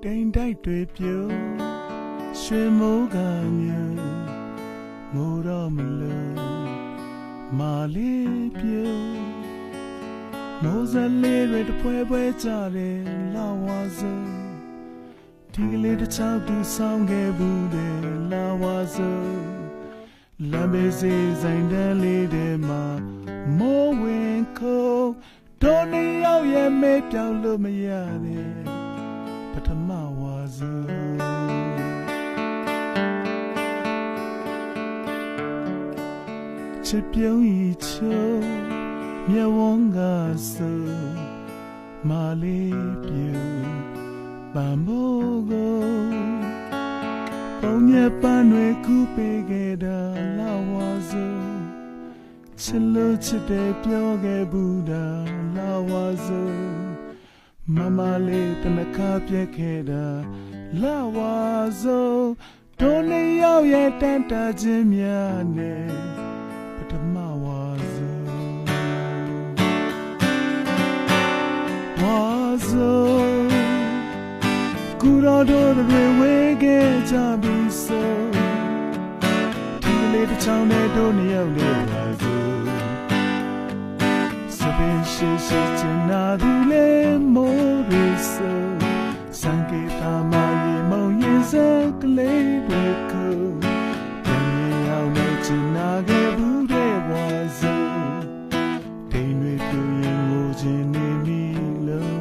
တိမ်တိုက်တွေပြုံးရွှေမိုးကညံငိုတော့မလို့မာလေးပြုံးမိုးစလေးတွေတပွဲပွဲကြတယ်လာဝါစုံဒီကလေးတစ်ချောက်သူဆောင်ခဲ့ဘူးတယ်လာဝါစုံလမ်းဘေးစီဆိုင်တန်းလေးထဲမှာမိုးဝင်ခုံတို့နှစ်ယောက်ရဲ့မေးပြောင်းလို့မရတယ်ပထမဝါစုံချစ်ပြုံးဤချုံမြဝန်းကစုံမာလေးပြုံးပန်မိုးကိုပုံမြပန်းတွေကူပေးခဲ့တာလာဝါစုံချစ်လို့ချစ်တယ်ပြောခဲ့ဘူးတာလာဝါစုံမမလေးတနခါပြက်ခဲ့တာလာဝါစုံတို့နှစ်ယောက်ရဲ့တန်တာခြင်းများနဲ့ပထမဝါစုံဝါစုံကူတော်တို့တွေဝေးခဲ့ကြပြီဆိုဒီလေးတစ်ချောင်းနဲ့တို့နှစ်ယောက်လေးပါစို့စပင်းရှိရှိချင်နာသူလေးမိုးရီဆိုစံကေတာမရေမုံရင်စကလေးတွေကိုပြန်ရောက်နေချင်နာခဲ့ဘူးတဲ့ဝါစို့ဒိန်တွေပြူရင်ငိုချင်နေပြီလို့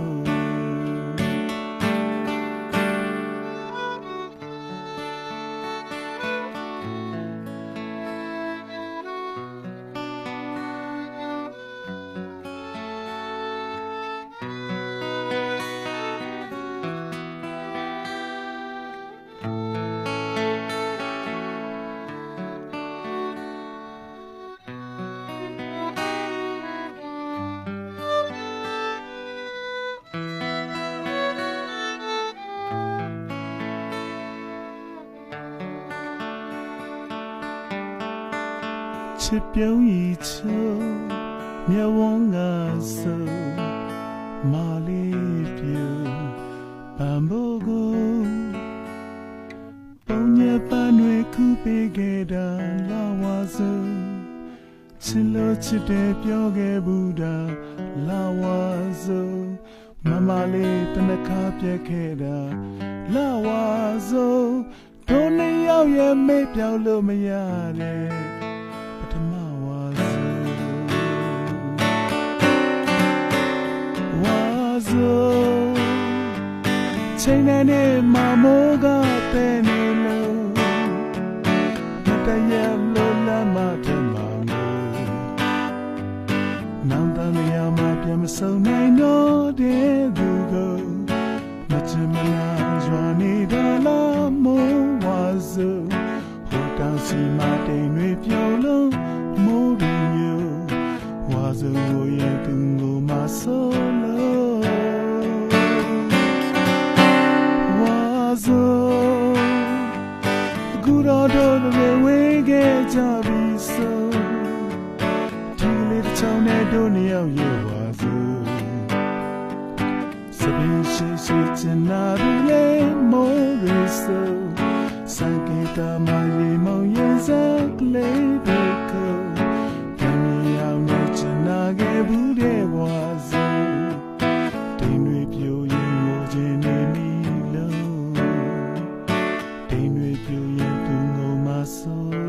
ချစ်ပြုံးဤချုံမြဝန်းကစုံမာလေးပြုံးပန်မိုးကိုပုံညပန်းတွေကူပေးခဲ့တာလာဝါစုံချစ်လို့ချစ်တယ်ပြောခဲ့ဘူးတာလာဝါစုံမမလေးတနခါပြက်ခဲ့တာလာဝါစုံတို့နှစ်ယောက်ရဲ့မေးပြောင်းလို့မရတယ်ပထမဝါစုံဝါစုံချိန်နဲ့မမိုးကပဲနေလို့မတရလို့လမ်းမထဲမှာငိုနောင်တန်ရမှာပြန်မဆုံနိုင်တော့တဲ့သူကိုမချင်မလားရွာနေတာလားမိုးဝါစုံဟိုတောင်စီမတိမ်တွေပြုံးလို့မိုးရီမျိုးဝါစုံကိုရဲ့သူကိုမဆိုးလို့ဝါစုံကူတော်တို့တွေဝေးခဲ့ကြပြီဆိုဒီလေးတစ်ချောင်းနဲ့တို့နှစ်ယောက်ရဲ့ဝါစုံစပင်းရှိရှိချင်နာသူလေးမိုးရီဆိုစံကေတာမရေမုံရင်စကလေးတွေကိုပြန်ရောက်နေချင်နာခဲ့ဘူးတဲ့ဝါစုံဒိန်တွေပြိုရင်ငိုချင်နေပြီလို့ဒိန်တွေပြိုရင်သူငိုမဆိုး